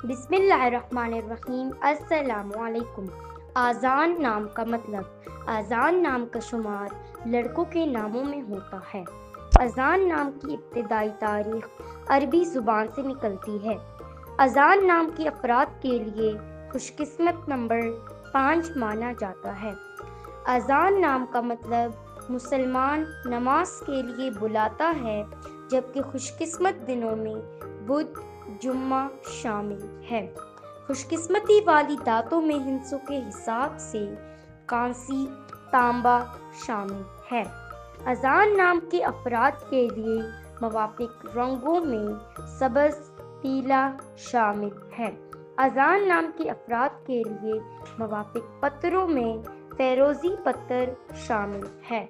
بسم اللہ الرحمن الرحیم۔ السلام علیکم۔ آذان نام کا مطلب۔ آذان نام کا شمار لڑکوں کے ناموں میں ہوتا ہے۔ اذان نام کی ابتدائی تاریخ عربی زبان سے نکلتی ہے۔ اذان نام کے افراد کے لیے خوش قسمت نمبر 5 مانا جاتا ہے۔ اذان نام کا مطلب مسلمان نماز کے لیے بلاتا ہے، جبکہ خوش قسمت دنوں میں بدھ، جمعہ شامل ہے۔ خوش قسمتی والی دھاتوں میں ہندسوں کے حساب سے کانسی، تانبا شامل ہے۔ اذان نام کے افراد کے لیے موافق رنگوں میں سبز، پیلا شامل ہے۔ اذان نام کے افراد کے لیے موافق پتھروں میں فیروزی پتھر شامل ہے۔